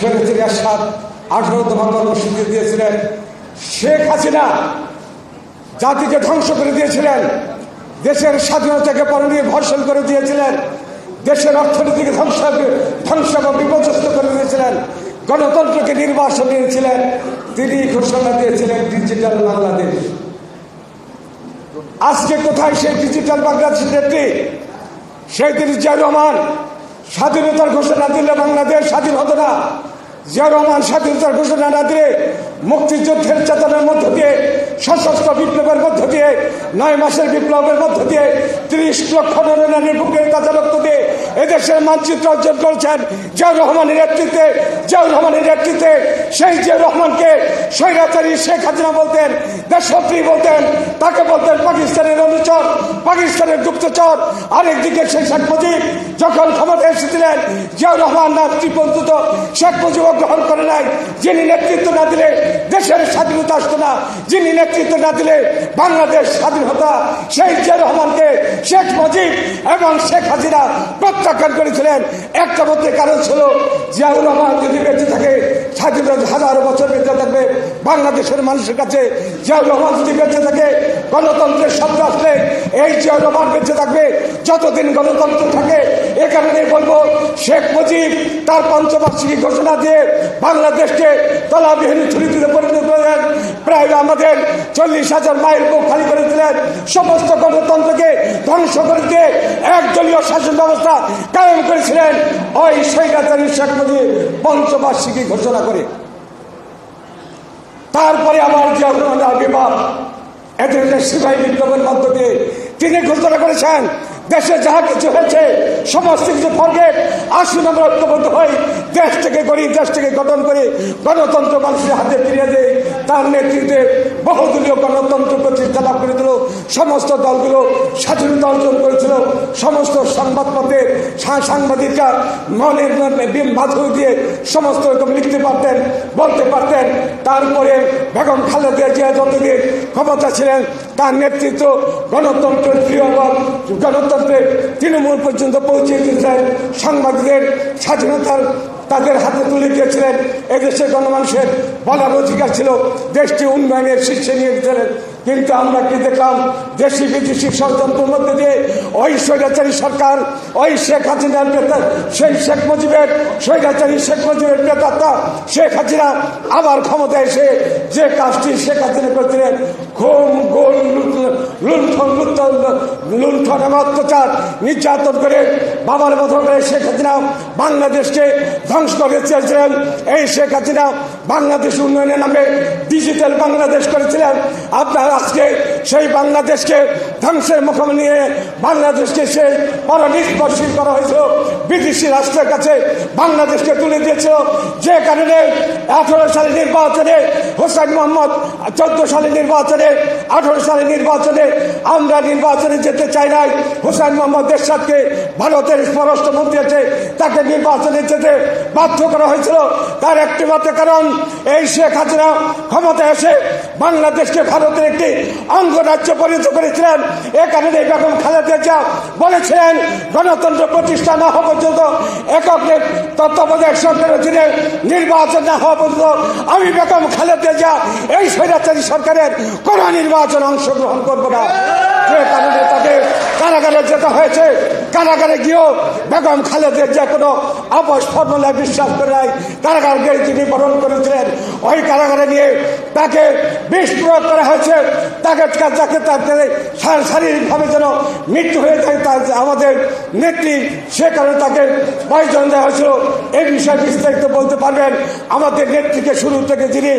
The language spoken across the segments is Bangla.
স্বৈরাচারী এরশাদ 18 দফা কর্মসূচি দিয়েছিলেন। শেখ হাসিনা জাতিকে ধ্বংস করে দিয়েছিলেন, দেশের স্বাধীনতাকে পরনীয় ভর্ষণ করে দিয়েছিলেন, দেশের অর্থনীতিকে ধ্বংস এবং বিপর্যস্ত করে দিয়েছিলেন, গণতন্ত্রকে নির্বাসন দিয়েছিলেন। তিনি ঘোষণা দিয়েছিলেন ডিজিটাল বাংলাদেশ। আজকে কোথায় সেই ডিজিটাল বাংলাদেশের নেত্রী? সেই তিনি জিয়া রহমান স্বাধীনতার ঘোষণা দিলে বাংলাদেশ স্বাধীন হতো না। জিয়া রহমান স্বাধীনতার ঘোষণা না দিয়ে মুক্তিযুদ্ধের চেতনার মধ্য দিয়ে, সশস্ত্র বিপ্লবের মধ্য দিয়ে, 9 মাসের বিপ্লবের মধ্য দিয়ে 30 লক্ষ নরনারীর বুকে তাজা রক্ত দিয়ে এদেশের মানচিত্র অর্জন করেছেন জিয়া রহমানের নেতৃত্বে। জিয়া রহমানের নেতৃত্বে সেই জিয়া রহমানকে স্বৈরাচারী শেখ হাসিনা বলতেন, দেশপ্রী বলতেন, তাকে বলতেন পাকিস্তানের অনুচর, পাকিস্তানের গুপ্তচর। আরেকদিকে সেই শেখ মুজিব যখন ক্ষমতায় এসেছিলেন, জিয়া রহমান নেতৃত্ব শেখ মুজিব গ্রহণ করে নাই। যিনি নেতৃত্ব না দিলে দেশের স্বাধীনতা আসতো না, যিনি নেতৃত্ব না দিলে বাংলাদেশ স্বাধীন হতো। সেই জিয়া রহমানকে শেখ মুজিব এবং শেখ হাসিনা প্রত্যাখ্যান করেছিলেন। একটা মধ্যে কারণ ছিল জিয়াউর রহমান যদি বেঁচে থাকে, স্বাধীনতা 1000 বছর বেঁচে থাকবে বাংলাদেশের মানুষের কাছে। জিয়াউর রহমান যদি বেঁচে থাকে, গণতন্ত্রের শব্দ আসলে এই জিয়াউর রহমান বেঁচে থাকবে যতদিন গণতন্ত্র থাকে। এ কারণে বলবো, শেখ মুজিব তার 5বার্ষিকী ঘোষণা দিয়ে বাংলাদেশকে তলাবিহীন থুলিতে পরিণত করেন। প্রায় আমাদের 40,000 মাইল বুক খালি করে দিলেন। সমস্ত গণতন্ত্রকে ধ্বংস করে দিয়ে একদলীয় শাসন ব্যবস্থা কায়েম করেছিলেন ওই স্বৈরাচারী শেখ মুজিব 5বার্ষিকী ঘোষণা করে। তারপরে আবার জিয়াউর রহমানের আবির্ভাব, এদের সিপাহী বিপ্লবের মধ্য দিয়ে তিনি ঘোষণা করেছেন দেশে যাহা কিছু হয়েছে সমস্ত কিছু ফরগেট, আসুন আমরা ঐক্যবদ্ধ হই, দেশ থেকে গড়ি, দেশ থেকে গঠন করে গণতন্ত্র মানুষের হাতে ফিরিয়ে দেয়। তার নেতৃত্বে বহুদলীয় গণতন্ত্র প্রতিষ্ঠা লাভ করে দিল। সমস্ত দলগুলো স্বাধীনতা অর্জন করেছিল। সমস্ত সংবাদপত্রের সাংবাদিকরা মনের বাধু দিয়ে সমস্ত রকম লিখতে পারতেন, বলতে পারতেন। তারপরে বেগম খালেদা জিয়া যতদিন ক্ষমতা ছিলেন, তার নেতৃত্ব গণতন্ত্রের প্রিয়বল, গণতন্ত্রের তৃণমূল পর্যন্ত পৌঁছে দিয়েছেন। সাংবাদিকদের স্বাধীনতার তাদের হাতে তুলে দিয়েছিলেন। এদেশের গণমানুষের বলার অধিকার ছিল, দেশটি উন্নয়নের শীর্ষে নিয়ে গেছিলেন। কিন্তু আমরা কি দেখলাম, দেশি বিদেশি ষড়যন্ত্রের মধ্যে দিয়ে ওই স্বৈরাচারী সরকার, ওই শেখ হাসিনার সেই শেখ মুজিবের স্বৈরাচারী শেখ মুজিবের প্রেতাত্মা শেখ হাসিনা আবার ক্ষমতায় এসে যে কাজটি শেখ হাসিনা করেছিলেন, খুন, গোল, লুণ্ঠন এবং অত্যাচার নির্যাতন করে বাবার মতো করে শেখ হাসিনা বাংলাদেশকে ধ্বংস করে চেয়েছিলেন। এই শেখ হাসিনা বাংলাদেশ উন্নয়নের নামে ডিজিটাল বাংলাদেশ করেছিলেন। আপনার আজকে সেই বাংলাদেশকে ধ্বংসের মুখে নিয়ে বাংলাদেশকে সেই পরনিষ্পর্শী করা হয়েছিল। বিদেশি রাষ্ট্রের কাছে বাংলাদেশকে তুলে দিয়েছিল। যে কারণে 18 সালের নির্বাচনে হোসেন মোহাম্মদ, 14 সালের নির্বাচনে, 18 সালের নির্বাচনে আমরা নির্বাচনে যেতে চাই নাই। হোসেন মোহাম্মদ এরশাদকে ভারতের পররাষ্ট্রমন্ত্রী আছে, তাকে নির্বাচনে যেতে বাধ্য করা হয়েছিল। তার একটি মাত্র কারণ, এই শেখ হাসিনা ক্ষমতায় এসে বাংলাদেশকে ভারতের একটি অঙ্গরাজ্য পরিণত করেছিলেন। এ কারণে বেগম খালেদা জিয়া বলেছিলেন, গণতন্ত্র প্রতিষ্ঠা না হওয়া পর্যন্ত, একক তত্ত্বাবধায়ক সরকারের অধীনে নির্বাচন না হওয়া পর্যন্ত আমি বেগম খালেদা জিয়া এই স্বৈরাচারী সরকারের কোন নির্বাচন অংশগ্রহণ করবো না। যে কারণে তাদের কারাগারে যেতে হয়েছে। কারাগারে গিয়েও বেগম খালেদা জিয়া কোনো আপোষ ফর্মুলায় বিশ্বাস করে নাই। কারাগারে তিনি বরণ করেছিলেন। ওই কারাগারে নিয়ে তাকে বিষ প্রয়োগ করা হয়েছে। তাকে শারীরিকভাবে যেন মৃত্যু হয়ে যায় আমাদের নেত্রী, সে কারণে তাকে পয়জন দেওয়া হয়েছিল। এই বিষয়ে বিস্তারিত বলতে পারবেন আমাদের নেত্রীকে শুরু থেকে যিনি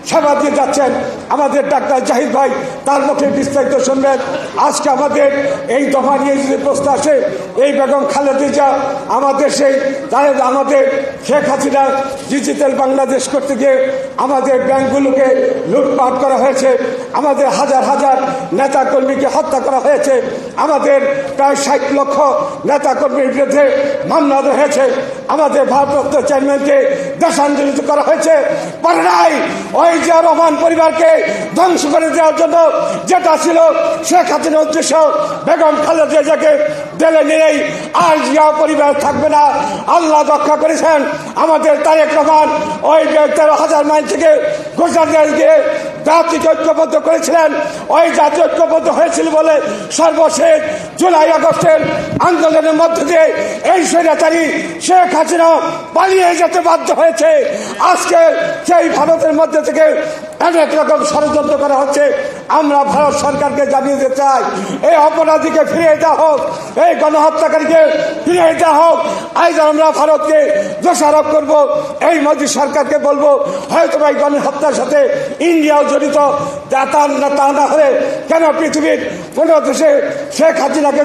সেবা দিয়ে যাচ্ছেন, আমাদের ডাক্তার জাহিদ ভাই, তার মুখে বিস্তারিত শুনবেন। আজকে আমাদের এই দফা নিয়ে যদি প্রশ্ন আসে, এই বেগম খালেদা জিয়া আমাদের আমাদের শেখ হাসিনা ডিজিটাল বাংলাদেশ করতে গিয়ে আমাদের ব্যাংকগুলোকে লুটপাট করা হয়েছে, আমাদের হাজার হাজার নেতাকর্মীকে হত্যা করা হয়েছে, আমাদের প্রায় 60 লক্ষ নেতাকর্মীর বিরুদ্ধে মামলা হয়েছে। আমাদের ভারপ্রাপ্ত চেয়ারম্যানকে দেশান্তরিত করা হয়েছে, পারে নাই ওই জিয়া রহমান পরিবারকে ধ্বংস করে দেওয়ার জন্য যেটা ছিল শেখ হাসিনার উদ্দেশ্য, বেগম খালেদা জিয়াকে জেলে নিয়েই আর জিয়া পরিবার থাকবে না। আল্লাহ রক্ষা করেছেন আমাদের তারেক রহমান ওই 13,000 মাইল থেকে ঘোষণা দিয়ে জাতিকে ঐক্যবদ্ধ করেছিলেন। ওই জাতি ঐক্যবদ্ধ হয়েছিল বলে সর্বশেষ জুলাই আগস্টের আন্দোলনের মধ্য দিয়ে এই স্বৈরাচারী শেখ হাসিনা পালিয়ে যেতে বাধ্য হয়েছে। আজকে সেই ভারতের মধ্যে থেকে অনেক রকম ষড়যন্ত্র করা হচ্ছে। আমরা ভারত সরকারকে জানিয়ে দিতে চাই, এই অপরাধীকে ফিরিয়ে দেওয়া হোক, এই গণহত্যাকারীকে ফিরিয়ে দেওয়া হোক। আজ আমরা ভারতকে দোষারোপ করব, এই মোদী সরকারকে বলবো হয়তো এই গণহত্যার সাথে ইন্ডিয়াও জড়িত। তা না হলে কেন পৃথিবীর কোন দেশে শেখ হাসিনাকে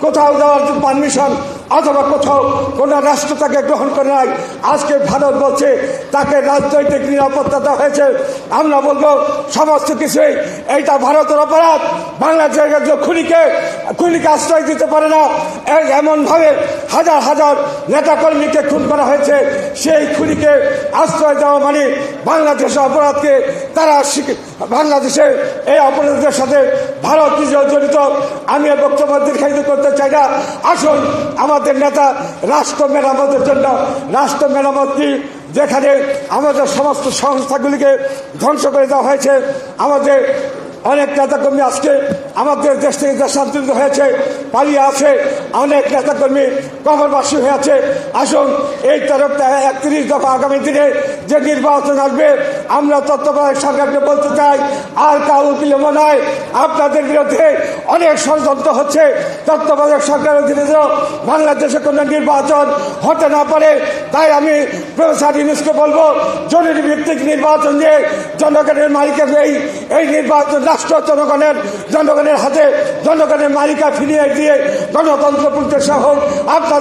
কোথাও যাওয়ার পারমিশন অথবা কোথাও কোন রাষ্ট্র তাকে গ্রহণ করে নাই? আজকে ভারত বলছে তাকে রাজনৈতিক নিরাপত্তা দেওয়া হয়েছে। আমরা বলবো সমস্ত কিছুই এইটা ভারতের অপরাধ। বাংলাদেশের খুনিকে আশ্রয় দিতে পারে না, এমন ভাবে হাজার হাজার নেতাকর্মীকে খুন করা হয়েছে। সেই খুনিকে আশ্রয় দেওয়া মানে বাংলাদেশের অপরাধকে তারা বাংলাদেশের এই অপরাধের সাথে ভারত নিজেও জড়িত। আমি বক্তব্য দীর্ঘায়িত করতে চাই না। আসুন আমাদের নেতা রাষ্ট্র মেরামতের জন্য রাষ্ট্র মেরামত কি, যেখানে আমাদের সমস্ত সংস্থাগুলিকে ধ্বংস করে দেওয়া হয়েছে। আমাদের অনেক নেতাকর্মী আজকে আমাদের দেশ থেকে দেশান্তরিত হয়েছে, পালিয়ে আছে। অনেক নেতাকর্মী কবরবাসী হয়ে আছে। আসুন এই তরফটা 31 দফা আগামী দিনে যে নির্বাচন আসবে, আমরা তত্ত্বাবধায়ক সরকারকে বলতে চাই আর কাউ বিলম্ব নয়। আপনাদের বিরুদ্ধে অনেক ষড়যন্ত্র হচ্ছে। তত্ত্বাবধায়ক সরকারের অধীনে বাংলাদেশে কোনো নির্বাচন হতে না পারে। তাই আমি প্রফেসর ইউনূসকে বলবো জরুরি ভিত্তিক নির্বাচন দিয়ে জনগণের মালিকের এই নির্বাচন রাষ্ট্র জনগণের হাতে জনগণের মালিকা ফিরিয়ে দিয়ে গণতন্ত্র প্রতিষ্ঠা হোক। আপনাদের